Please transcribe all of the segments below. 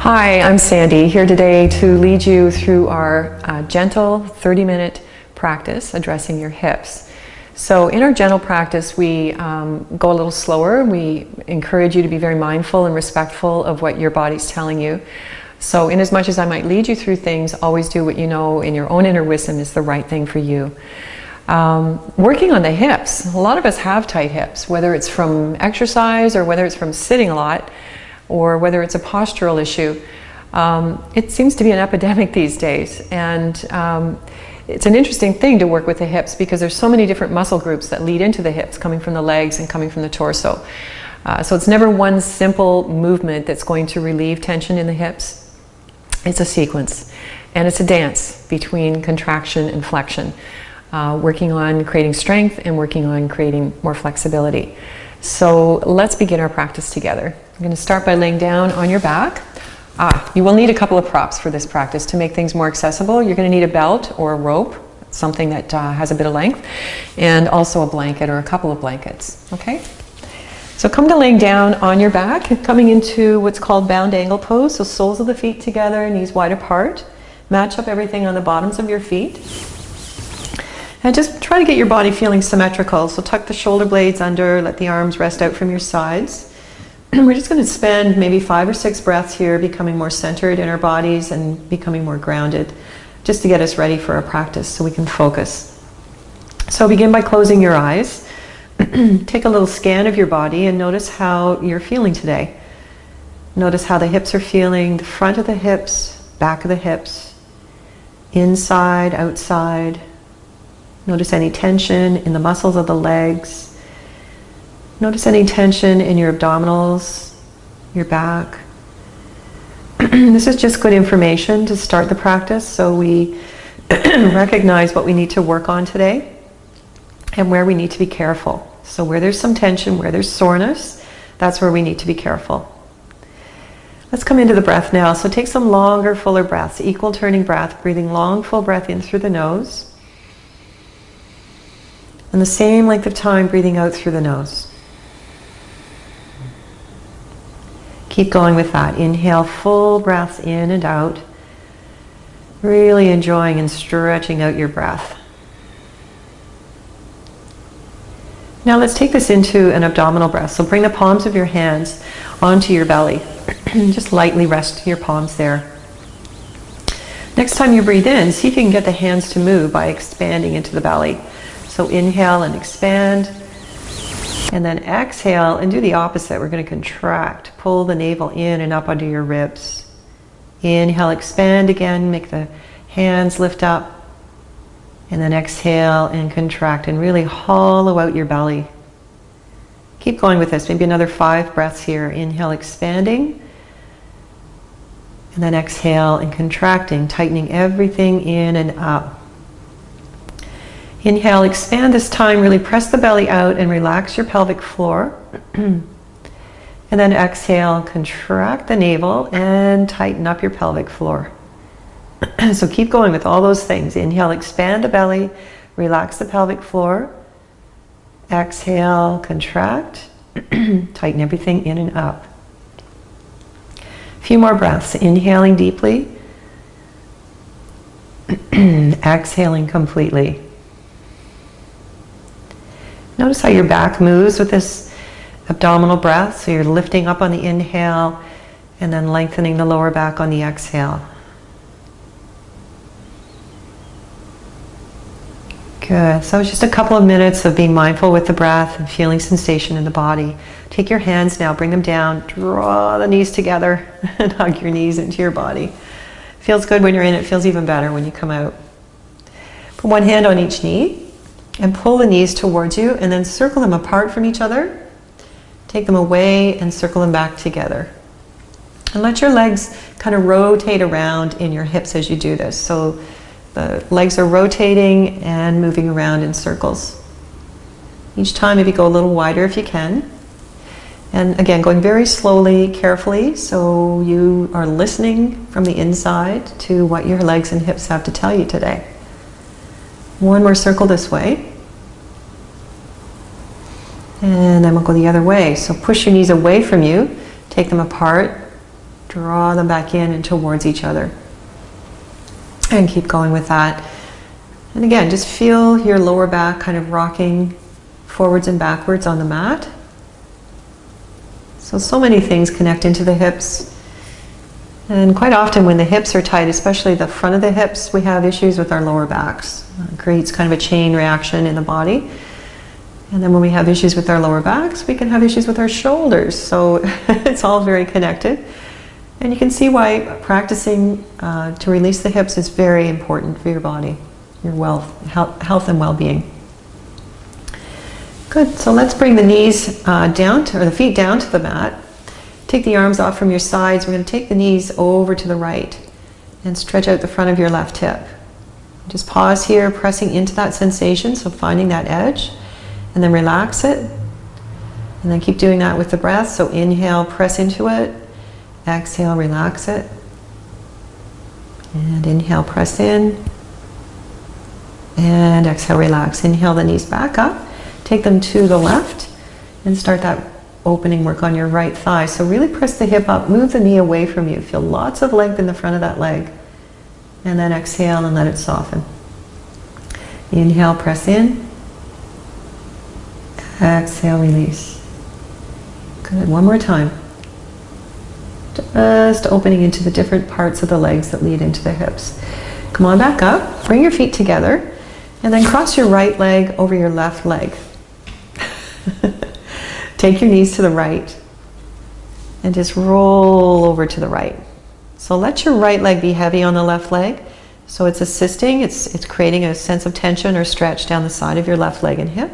Hi, I'm Sandy, here today to lead you through our gentle 30-minute practice addressing your hips. So in our gentle practice, we go a little slower. We encourage you to be very mindful and respectful of what your body's telling you. So in as much as I might lead you through things, always do what you know in your own inner wisdom is the right thing for you. Working on the hips. A lot of us have tight hips, whether it's from exercise or whether it's from sitting a lot, or whether it's a postural issue. It seems to be an epidemic these days, and it's an interesting thing to work with the hips because there's so many different muscle groups that lead into the hips, coming from the legs and coming from the torso. So it's never one simple movement that's going to relieve tension in the hips. It's a sequence, and it's a dance between contraction and flexion, working on creating strength and working on creating more flexibility. So let's begin our practice together. I'm going to start by laying down on your back. You will need a couple of props for this practice to make things more accessible. You're going to need a belt or a rope, something that has a bit of length, and also a blanket or a couple of blankets. Okay? So come to laying down on your back, coming into what's called bound angle pose. So soles of the feet together, knees wide apart. Match up everything on the bottoms of your feet. And just try to get your body feeling symmetrical. So tuck the shoulder blades under, let the arms rest out from your sides. And we're just going to spend maybe 5 or 6 breaths here, becoming more centered in our bodies and becoming more grounded, just to get us ready for our practice so we can focus. So begin by closing your eyes. Take a little scan of your body and notice how you're feeling today. Notice how the hips are feeling, the front of the hips, back of the hips, inside, outside. Notice any tension in the muscles of the legs. Notice any tension in your abdominals, your back. This is just good information to start the practice so we recognize what we need to work on today and where we need to be careful. So where there's some tension, where there's soreness, that's where we need to be careful. Let's come into the breath now. So take some longer, fuller breaths, equal turning breath, breathing long, full breath in through the nose. And the same length of time breathing out through the nose. Keep going with that. Inhale, full breaths in and out. Really enjoying and stretching out your breath. Now let's take this into an abdominal breath. So bring the palms of your hands onto your belly. Just lightly rest your palms there. Next time you breathe in, see if you can get the hands to move by expanding into the belly. So inhale and expand, and then exhale and do the opposite. We're going to contract, pull the navel in and up under your ribs. Inhale, expand again, make the hands lift up, and then exhale and contract and really hollow out your belly. Keep going with this, maybe another 5 breaths here. Inhale, expanding, and then exhale and contracting, tightening everything in and up. Inhale, expand this time, really press the belly out and relax your pelvic floor. And then exhale, contract the navel and tighten up your pelvic floor. So keep going with all those things. Inhale, expand the belly, relax the pelvic floor. Exhale, contract, tighten everything in and up. A few more breaths, inhaling deeply, exhaling completely. Notice how your back moves with this abdominal breath. So you're lifting up on the inhale and then lengthening the lower back on the exhale. Good. So it's just a couple of minutes of being mindful with the breath and feeling sensation in the body. Take your hands now, bring them down, draw the knees together and hug your knees into your body. Feels good when you're in, it feels even better when you come out. Put one hand on each knee. And pull the knees towards you and then circle them apart from each other. Take them away and circle them back together. And let your legs kind of rotate around in your hips as you do this. So the legs are rotating and moving around in circles. Each time maybe go a little wider if you can. And again, going very slowly, carefully, so you are listening from the inside to what your legs and hips have to tell you today. One more circle this way. And then we'll go the other way. So push your knees away from you, take them apart, Draw them back in and towards each other. And keep going with that. And again, just feel your lower back kind of rocking forwards and backwards on the mat. So many things connect into the hips. And quite often when the hips are tight, especially the front of the hips, we have issues with our lower backs. It creates kind of a chain reaction in the body. And then when we have issues with our lower backs, we can have issues with our shoulders. So it's all very connected. And you can see why practicing to release the hips is very important for your body, your health and well-being. Good, so let's bring the knees down, or the feet down to the mat. Take the arms off from your sides. We're going to take the knees over to the right and stretch out the front of your left hip. Just pause here, pressing into that sensation, so finding that edge, and then relax it. And then keep doing that with the breath. So inhale, press into it. Exhale, relax it. And inhale, press in. And exhale, relax. Inhale the knees back up. Take them to the left and start that opening work on your right thigh. So really press the hip up, move the knee away from you. Feel lots of length in the front of that leg. And then exhale and let it soften. Inhale, press in. Exhale, release. Good, one more time. Just opening into the different parts of the legs that lead into the hips. Come on back up, bring your feet together, and then cross your right leg over your left leg. Take your knees to the right and just roll over to the right. So let your right leg be heavy on the left leg. So it's assisting, it's creating a sense of tension or stretch down the side of your left leg and hip.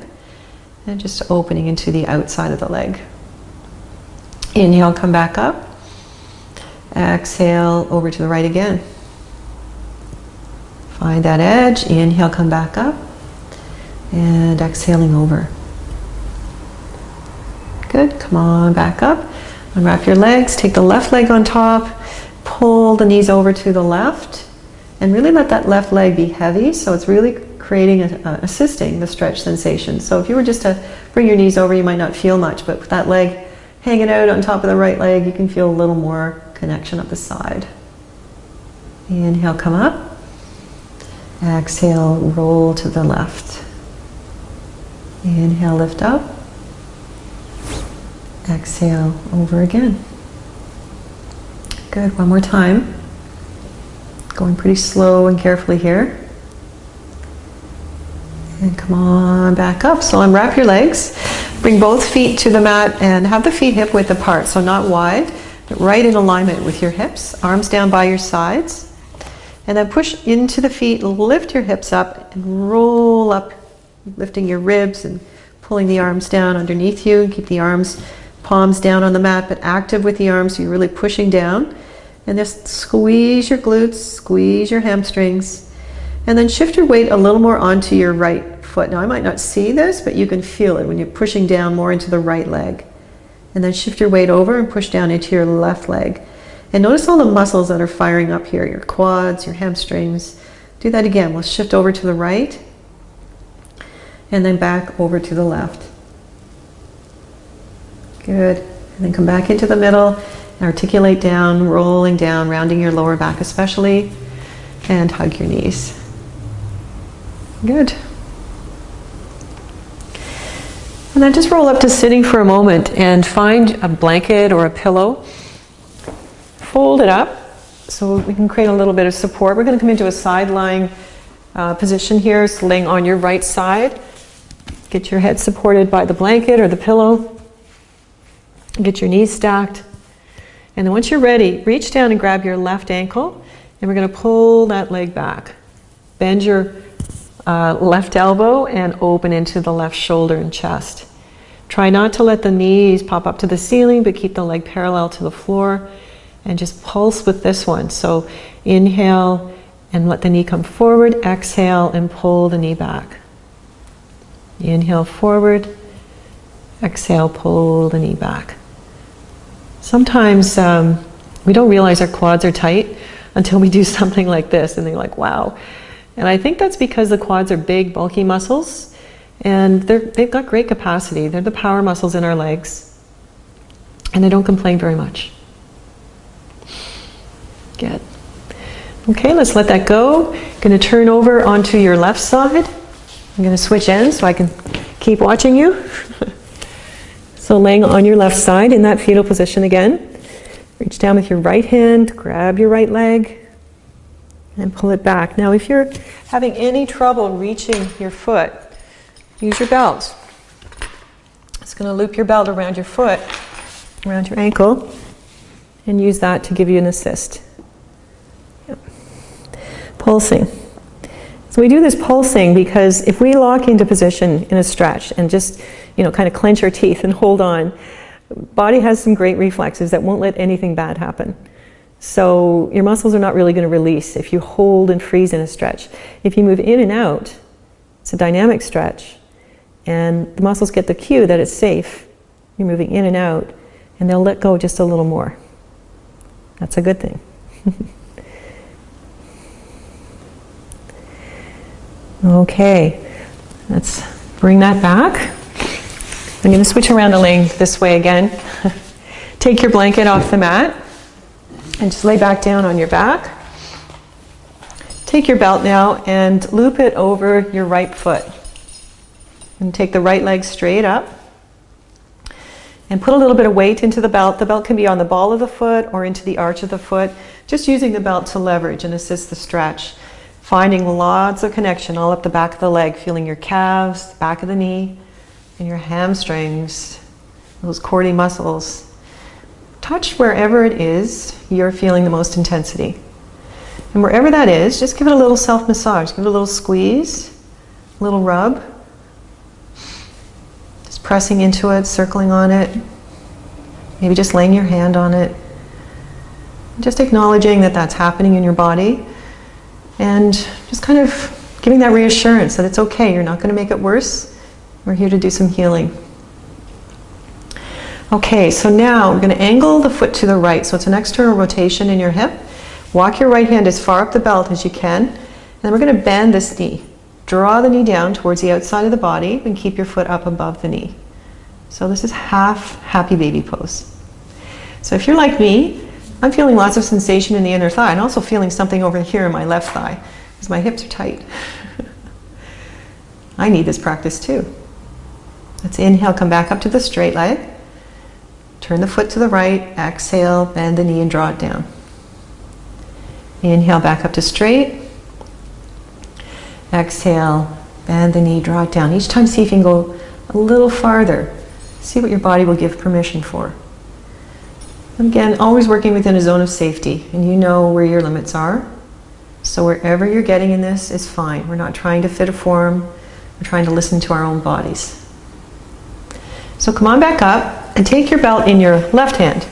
And just opening into the outside of the leg. Inhale, come back up. Exhale, over to the right again. Find that edge. Inhale, come back up. And exhaling over. Good, come on back up. Unwrap your legs, take the left leg on top, pull the knees over to the left, and really let that left leg be heavy, so it's really creating, assisting the stretch sensation. So if you were just to bring your knees over, you might not feel much, but with that leg hanging out on top of the right leg, you can feel a little more connection up the side. Inhale, come up. Exhale, roll to the left. Inhale, lift up. Exhale, over again. Good, one more time. Going pretty slow and carefully here. And come on back up. So unwrap your legs. Bring both feet to the mat and have the feet hip width apart. So not wide, but right in alignment with your hips. Arms down by your sides. And then push into the feet, lift your hips up and roll up, lifting your ribs and pulling the arms down underneath you. And keep the arms, palms down on the mat, but active with the arms, so you're really pushing down. And just squeeze your glutes, squeeze your hamstrings, and then shift your weight a little more onto your right foot. Now I might not see this, but you can feel it when you're pushing down more into the right leg. And then shift your weight over and push down into your left leg. And notice all the muscles that are firing up here, your quads, your hamstrings. Do that again. We'll shift over to the right, and then back over to the left. Good. And then come back into the middle, and articulate down, rolling down, rounding your lower back especially, and hug your knees. Good. And then just roll up to sitting for a moment and find a blanket or a pillow. Fold it up so we can create a little bit of support. We're going to come into a side lying position here, so laying on your right side. Get your head supported by the blanket or the pillow. Get your knees stacked. And then once you're ready, reach down and grab your left ankle, and we're going to pull that leg back. Bend your left elbow and open into the left shoulder and chest. Try not to let the knees pop up to the ceiling, but keep the leg parallel to the floor, and just pulse with this one. So inhale and let the knee come forward, exhale and pull the knee back. Inhale forward, exhale, pull the knee back. Sometimes we don't realize our quads are tight until we do something like this, and they're like, wow. And I think that's because the quads are big, bulky muscles, and they've got great capacity. They're the power muscles in our legs, and they don't complain very much. Good. Okay, let's let that go. Going to turn over onto your left side. I'm going to switch ends so I can keep watching you. So laying on your left side in that fetal position again. Reach down with your right hand, grab your right leg, and pull it back. Now if you're having any trouble reaching your foot, use your belt. It's going to loop your belt around your foot, around your ankle, and use that to give you an assist. Yep. Pulsing. So we do this pulsing because if we lock into position in a stretch and just, kind of clench our teeth and hold on, body has some great reflexes that won't let anything bad happen. So your muscles are not really going to release if you hold and freeze in a stretch. If you move in and out, it's a dynamic stretch, and the muscles get the cue that it's safe. You're moving in and out, and they'll let go just a little more. That's a good thing. Okay, let's bring that back. I'm going to switch around the laying this way again. Take your blanket off the mat and just lay back down on your back. Take your belt now and loop it over your right foot. And take the right leg straight up. And put a little bit of weight into the belt. The belt can be on the ball of the foot or into the arch of the foot. Just using the belt to leverage and assist the stretch. Finding lots of connection all up the back of the leg, feeling your calves, the back of the knee, and your hamstrings, those cordy muscles. Touch wherever it is you're feeling the most intensity. And wherever that is, just give it a little self-massage. Give it a little squeeze, a little rub. Just pressing into it, circling on it. Maybe just laying your hand on it. Just acknowledging that that's happening in your body. And just kind of giving that reassurance that it's okay, you're not going to make it worse. We're here to do some healing. Okay, so now we're going to angle the foot to the right. So it's an external rotation in your hip. Walk your right hand as far up the belt as you can. And then we're going to bend this knee. Draw the knee down towards the outside of the body and keep your foot up above the knee. So this is half happy baby pose. So if you're like me, I'm feeling lots of sensation in the inner thigh and also feeling something over here in my left thigh because my hips are tight. I need this practice too. Let's inhale, come back up to the straight leg. Turn the foot to the right, exhale, bend the knee and draw it down. Inhale, back up to straight. Exhale, bend the knee, draw it down. Each time see if you can go a little farther. See what your body will give permission for. And again, always working within a zone of safety, and you know where your limits are. So wherever you're getting in this is fine. We're not trying to fit a form. We're trying to listen to our own bodies. So come on back up and take your belt in your left hand.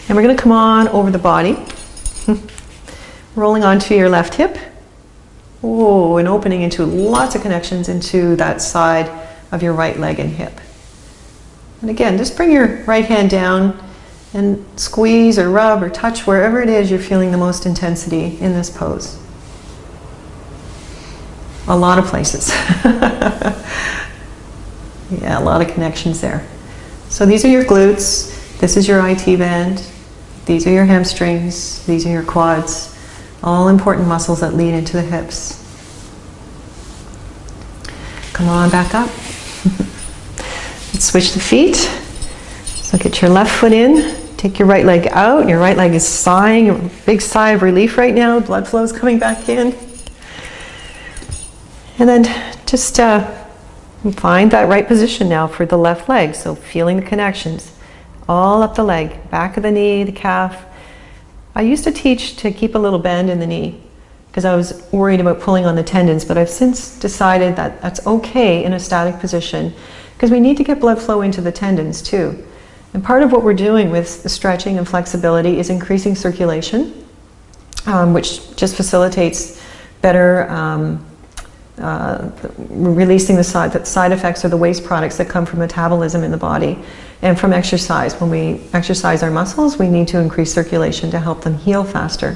And we're going to come on over the body. Rolling onto your left hip. Oh, and opening into lots of connections into that side of your right leg and hip. And again, just bring your right hand down and squeeze or rub or touch wherever it is you're feeling the most intensity in this pose. A lot of places. Yeah, a lot of connections there. So these are your glutes, this is your IT band, these are your hamstrings, these are your quads, all important muscles that lead into the hips. Come on back up. Let's switch the feet. So get your left foot in, take your right leg out, your right leg is sighing, a big sigh of relief right now, blood flow is coming back in. And then just find that right position now for the left leg. So feeling the connections all up the leg, back of the knee, the calf. I used to teach to keep a little bend in the knee because I was worried about pulling on the tendons, but I've since decided that that's okay in a static position because we need to get blood flow into the tendons too. And part of what we're doing with the stretching and flexibility is increasing circulation, which just facilitates better releasing the side effects or the waste products that come from metabolism in the body and from exercise. When we exercise our muscles, we need to increase circulation to help them heal faster.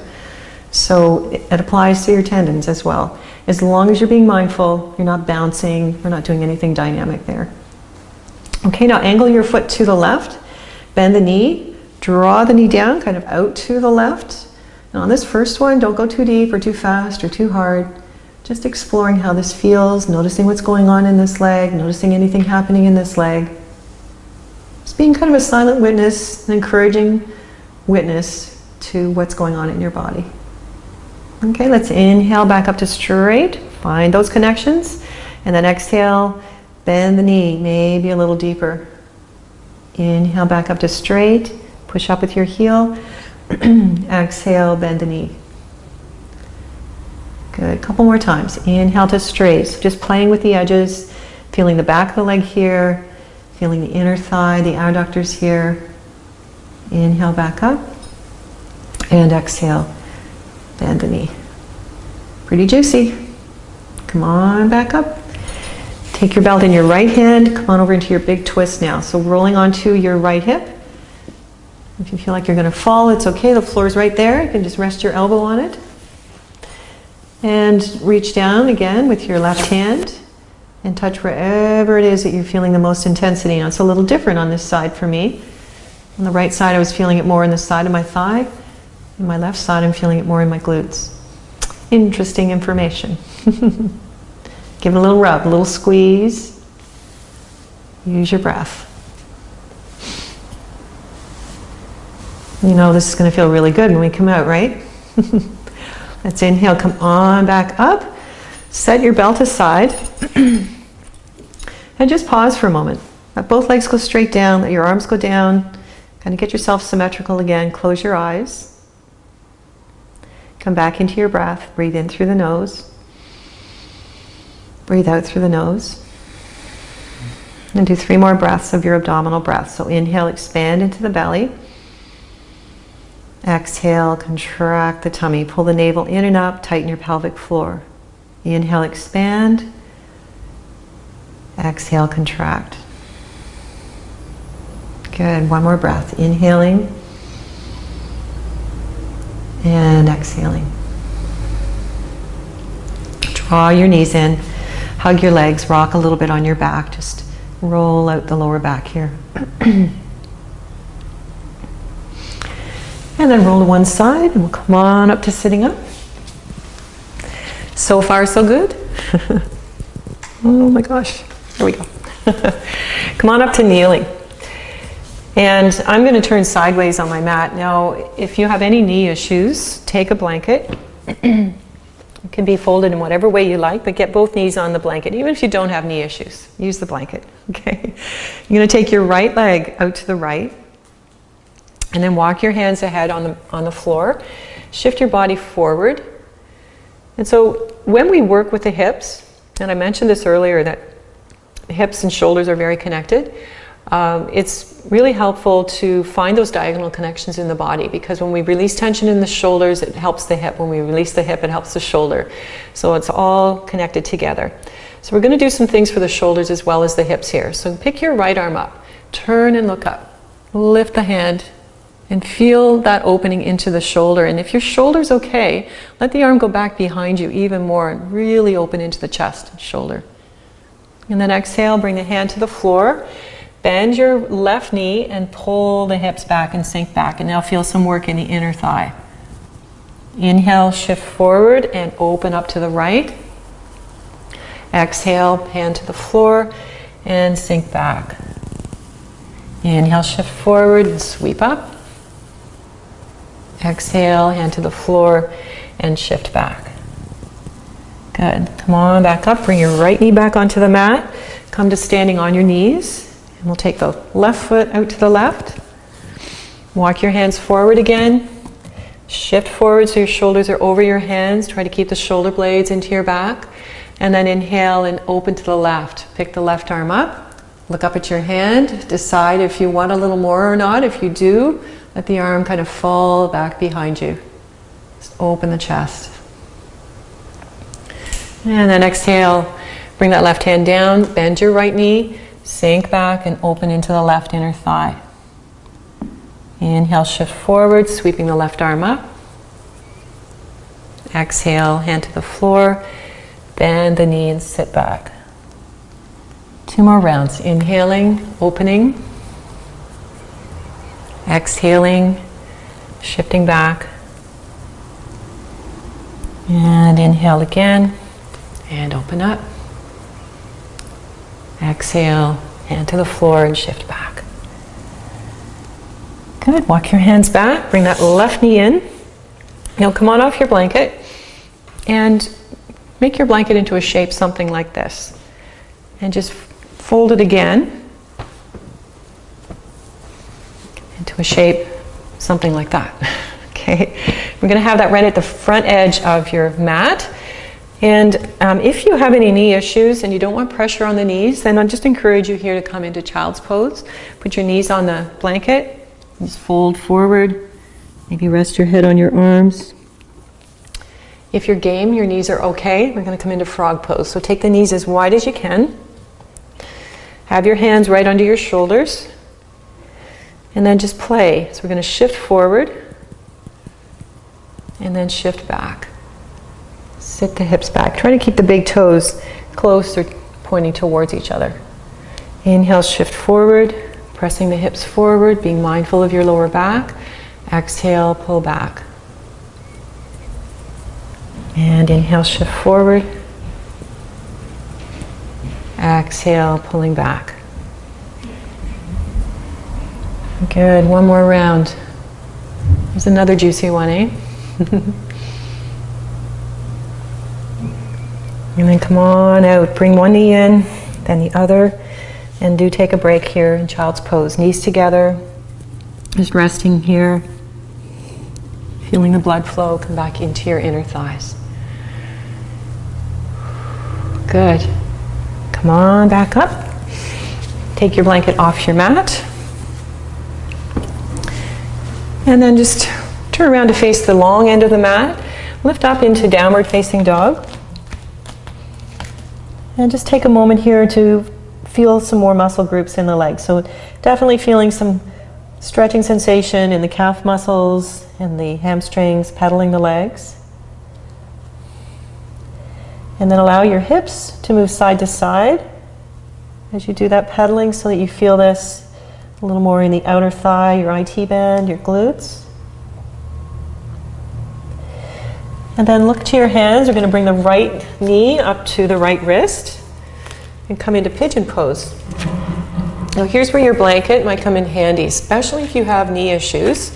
So it applies to your tendons as well. As long as you're being mindful, you're not bouncing, we're not doing anything dynamic there. Okay, now angle your foot to the left, bend the knee, draw the knee down, kind of out to the left, And on this first one, don't go too deep or too fast or too hard. Just exploring how this feels, noticing what's going on in this leg, noticing anything happening in this leg. Just being kind of a silent witness, an encouraging witness to what's going on in your body. Okay, let's inhale back up to straight. Find those connections. And then exhale, bend the knee, maybe a little deeper. Inhale back up to straight. Push up with your heel. Exhale, bend the knee. Good, a couple more times. Inhale to straight. So just playing with the edges, feeling the back of the leg here, feeling the inner thigh, the adductors here. Inhale back up. And exhale, bend the knee. Pretty juicy. Come on back up. Take your belt in your right hand. Come on over into your big twist now. So rolling onto your right hip. If you feel like you're going to fall, it's okay. The floor is right there. You can just rest your elbow on it. And reach down again with your left hand and touch wherever it is that you're feeling the most intensity. Now, it's a little different on this side for me. On the right side, I was feeling it more in the side of my thigh. On my left side, I'm feeling it more in my glutes. Interesting information. Give it a little rub, a little squeeze. Use your breath. You know this is going to feel really good when we come out, right? Let's inhale, come on back up. Set your belt aside. And just pause for a moment. Let both legs go straight down, let your arms go down. Kind of get yourself symmetrical again. Close your eyes. Come back into your breath. Breathe in through the nose. Breathe out through the nose. And do 3 more breaths of your abdominal breath. So inhale, expand into the belly. Exhale, contract the tummy. Pull the navel in and up, tighten your pelvic floor. Inhale, expand. Exhale, contract. Good, 1 more breath. Inhaling. And exhaling. Draw your knees in. Hug your legs. Rock a little bit on your back. Just roll out the lower back here. And then roll to one side, and we'll come on up to sitting up. So far, so good. Oh my gosh, here we go. Come on up to kneeling. And I'm going to turn sideways on my mat. Now, if you have any knee issues, take a blanket. It can be folded in whatever way you like, but get both knees on the blanket. Even if you don't have knee issues, use the blanket. Okay. You're going to take your right leg out to the right. And then walk your hands ahead on the floor. Shift your body forward. And so when we work with the hips, and I mentioned this earlier that the hips and shoulders are very connected, it's really helpful to find those diagonal connections in the body, because when we release tension in the shoulders, it helps the hip. When we release the hip, it helps the shoulder. So it's all connected together. So we're going to do some things for the shoulders as well as the hips here. So pick your right arm up, turn and look up, lift the hand, and feel that opening into the shoulder. And if your shoulder's okay, let the arm go back behind you even more and really open into the chest and shoulder. And then exhale, bring the hand to the floor. Bend your left knee and pull the hips back and sink back. And now feel some work in the inner thigh. Inhale, shift forward and open up to the right. Exhale, hand to the floor and sink back. Inhale, shift forward and sweep up. Exhale, hand to the floor and shift back. Good. Come on back up. Bring your right knee back onto the mat. Come to standing on your knees. And we'll take the left foot out to the left. Walk your hands forward again. Shift forward so your shoulders are over your hands. Try to keep the shoulder blades into your back. And then inhale and open to the left. Pick the left arm up. Look up at your hand. Decide if you want a little more or not. If you do, let the arm kind of fall back behind you. Just open the chest. And then exhale. Bring that left hand down. Bend your right knee. Sink back and open into the left inner thigh. Inhale, shift forward, sweeping the left arm up. Exhale, hand to the floor. Bend the knee and sit back. 2 more rounds. Inhaling, opening. Exhaling, shifting back. And inhale again, and open up. Exhale, hand to the floor and shift back. Good, walk your hands back, bring that left knee in. Now come on off your blanket and make your blanket into a shape something like this. And just fold it again into a shape something like that. Okay, we're going to have that right at the front edge of your mat. And if you have any knee issues and you don't want pressure on the knees, then I'll just encourage you here to come into child's pose. Put your knees on the blanket, just fold forward, maybe rest your head on your arms. If you're game, your knees are okay, we're going to come into frog pose. So take the knees as wide as you can. Have your hands right under your shoulders. And then just play. So we're going to shift forward and then shift back. Sit the hips back. Try to keep the big toes close or pointing towards each other. Inhale, shift forward, pressing the hips forward, being mindful of your lower back. Exhale, pull back. And inhale, shift forward. Exhale, pulling back. Good, one more round. There's another juicy one, eh? And then come on out, bring one knee in, then the other, and do take a break here in child's pose. Knees together, just resting here, feeling the blood flow come back into your inner thighs. Good. Come on back up. Take your blanket off your mat. And then just turn around to face the long end of the mat. Lift up into downward facing dog. And just take a moment here to feel some more muscle groups in the legs. So definitely feeling some stretching sensation in the calf muscles and the hamstrings, pedaling the legs. And then allow your hips to move side to side as you do that pedaling, so that you feel this a little more in the outer thigh, your IT band, your glutes. And then look to your hands. We're going to bring the right knee up to the right wrist and come into pigeon pose. Now here's where your blanket might come in handy, especially if you have knee issues.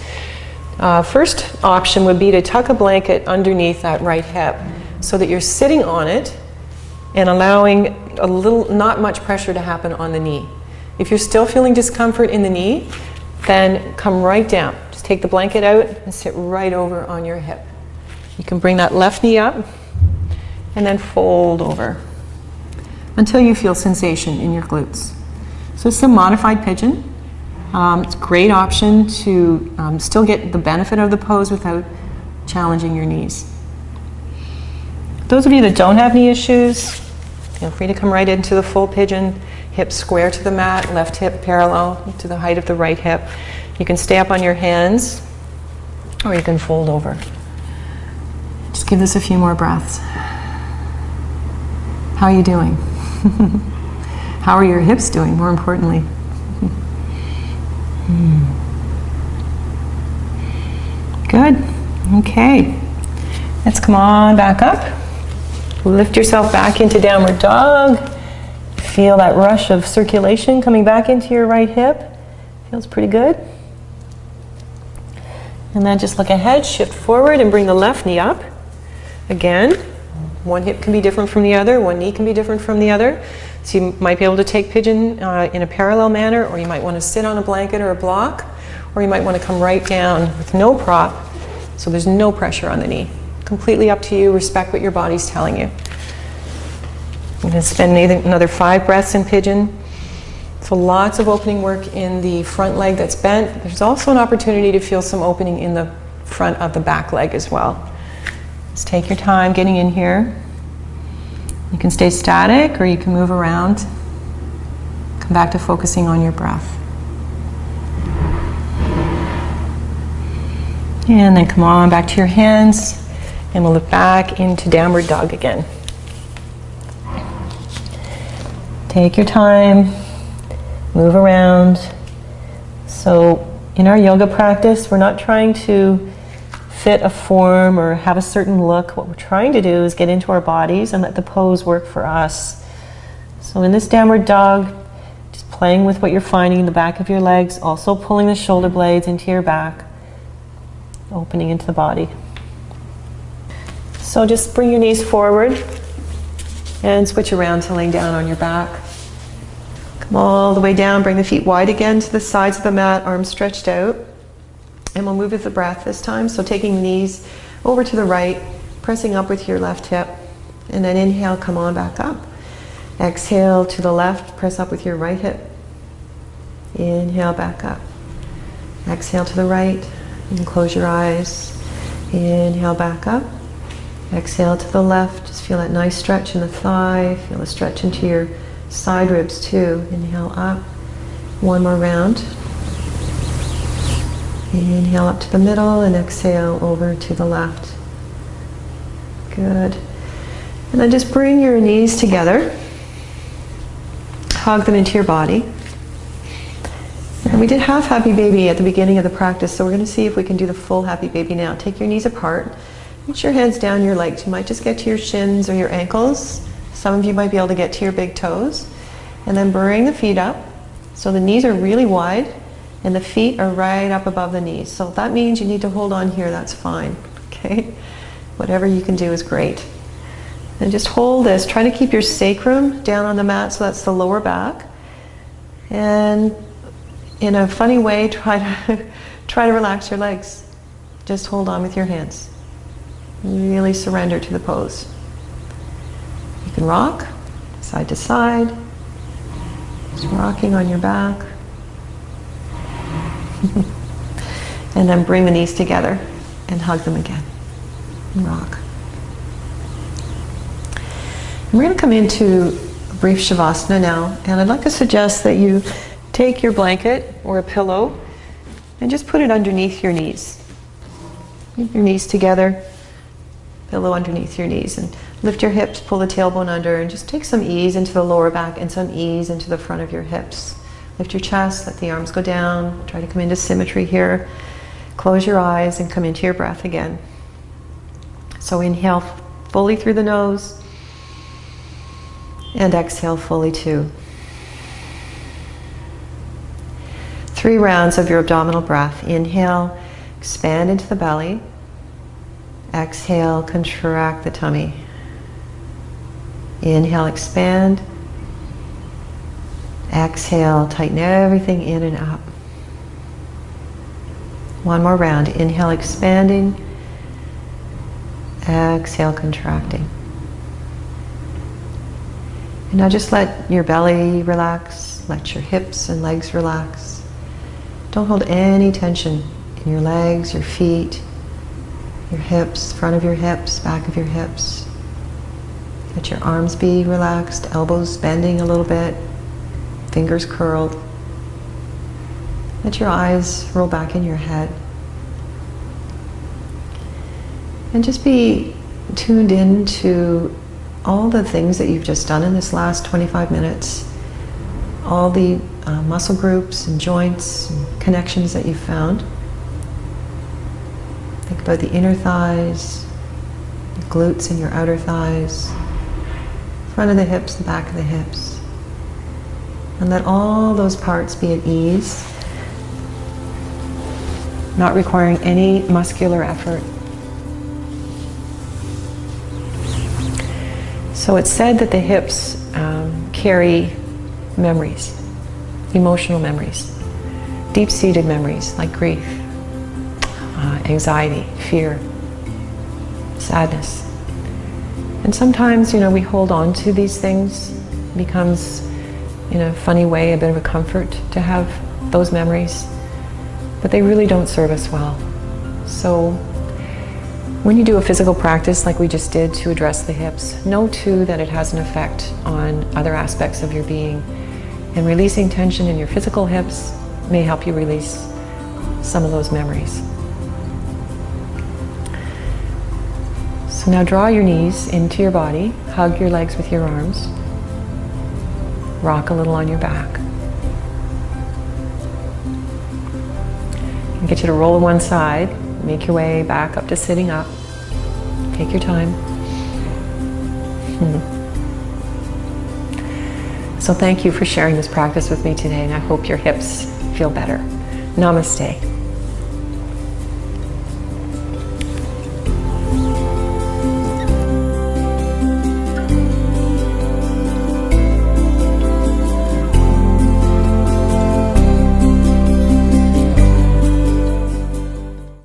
First option would be to tuck a blanket underneath that right hip so that you're sitting on it and allowing a little, not much pressure to happen on the knee. If you're still feeling discomfort in the knee, then come right down. Just take the blanket out and sit right over on your hip. You can bring that left knee up and then fold over until you feel sensation in your glutes. So it's a modified pigeon. It's a great option to still get the benefit of the pose without challenging your knees. Those of you that don't have knee issues, feel free to come right into the full pigeon, hips square to the mat, left hip parallel to the height of the right hip. You can stay up on your hands or you can fold over. Just give this a few more breaths. How are you doing? How are your hips doing, more importantly? Good. Okay. Let's come on back up. Lift yourself back into downward dog. Feel that rush of circulation coming back into your right hip. Feels pretty good. And then just look ahead, shift forward and bring the left knee up. Again, one hip can be different from the other, one knee can be different from the other. So you might be able to take pigeon in a parallel manner, or you might want to sit on a blanket or a block, or you might want to come right down with no prop, so there's no pressure on the knee. Completely up to you, respect what your body's telling you. I'm going to spend another 5 breaths in pigeon. So lots of opening work in the front leg that's bent. There's also an opportunity to feel some opening in the front of the back leg as well. Just take your time getting in here. You can stay static or you can move around. Come back to focusing on your breath. And then come on back to your hands. And we'll look back into downward dog again. Take your time, move around. So in our yoga practice, we're not trying to fit a form or have a certain look. What we're trying to do is get into our bodies and let the pose work for us. So in this downward dog, just playing with what you're finding in the back of your legs, also pulling the shoulder blades into your back, opening into the body. So just bring your knees forward and switch around to laying down on your back. Come all the way down, bring the feet wide again to the sides of the mat, arms stretched out. And we'll move with the breath this time. So taking the knees over to the right, pressing up with your left hip. And then inhale, come on back up. Exhale to the left, press up with your right hip. Inhale, back up. Exhale to the right, and close your eyes. Inhale, back up. Exhale to the left, just feel that nice stretch in the thigh. Feel a stretch into your side ribs too. Inhale up. One more round. Inhale up to the middle and exhale over to the left. Good. And then just bring your knees together. Hug them into your body. And we did half happy baby at the beginning of the practice, so we're going to see if we can do the full happy baby now. Take your knees apart. Reach your hands down your legs. You might just get to your shins or your ankles. Some of you might be able to get to your big toes. And then bring the feet up. So the knees are really wide. And the feet are right up above the knees. So if that means you need to hold on here, that's fine. Okay? Whatever you can do is great. And just hold this. Try to keep your sacrum down on the mat, so that's the lower back. And in a funny way, try to relax your legs. Just hold on with your hands. Really surrender to the pose. You can rock side to side. Just rocking on your back. And then bring the knees together and hug them again. And rock. And we're going to come into brief Shavasana now, and I'd like to suggest that you take your blanket or a pillow and just put it underneath your knees. Keep your knees together, pillow underneath your knees, and lift your hips, pull the tailbone under, and just take some ease into the lower back and some ease into the front of your hips. Lift your chest, let the arms go down, try to come into symmetry here. Close your eyes and come into your breath again. So inhale fully through the nose and exhale fully too. 3 rounds of your abdominal breath. Inhale, expand into the belly. Exhale, contract the tummy. Inhale, expand. Exhale, tighten everything in and up. One more round. Inhale, expanding. Exhale, contracting. And now just let your belly relax. Let your hips and legs relax. Don't hold any tension in your legs, your feet, your hips, front of your hips, back of your hips. Let your arms be relaxed, elbows bending a little bit. Fingers curled. Let your eyes roll back in your head. And just be tuned in to all the things that you've just done in this last 25 minutes. All the muscle groups and joints and connections that you've found. Think about the inner thighs, the glutes and your outer thighs, front of the hips, the back of the hips. And let all those parts be at ease, not requiring any muscular effort. So it's said that the hips carry memories, emotional memories, deep-seated memories like grief, anxiety, fear, sadness. And sometimes, we hold on to these things. It becomes, in a funny way, a bit of a comfort to have those memories, but they really don't serve us well. So when you do a physical practice like we just did to address the hips, know too that it has an effect on other aspects of your being. And releasing tension in your physical hips may help you release some of those memories. So now draw your knees into your body, hug your legs with your arms. Rock a little on your back. And get you to roll to one side, make your way back up to sitting up. Take your time. So thank you for sharing this practice with me today, and I hope your hips feel better. Namaste.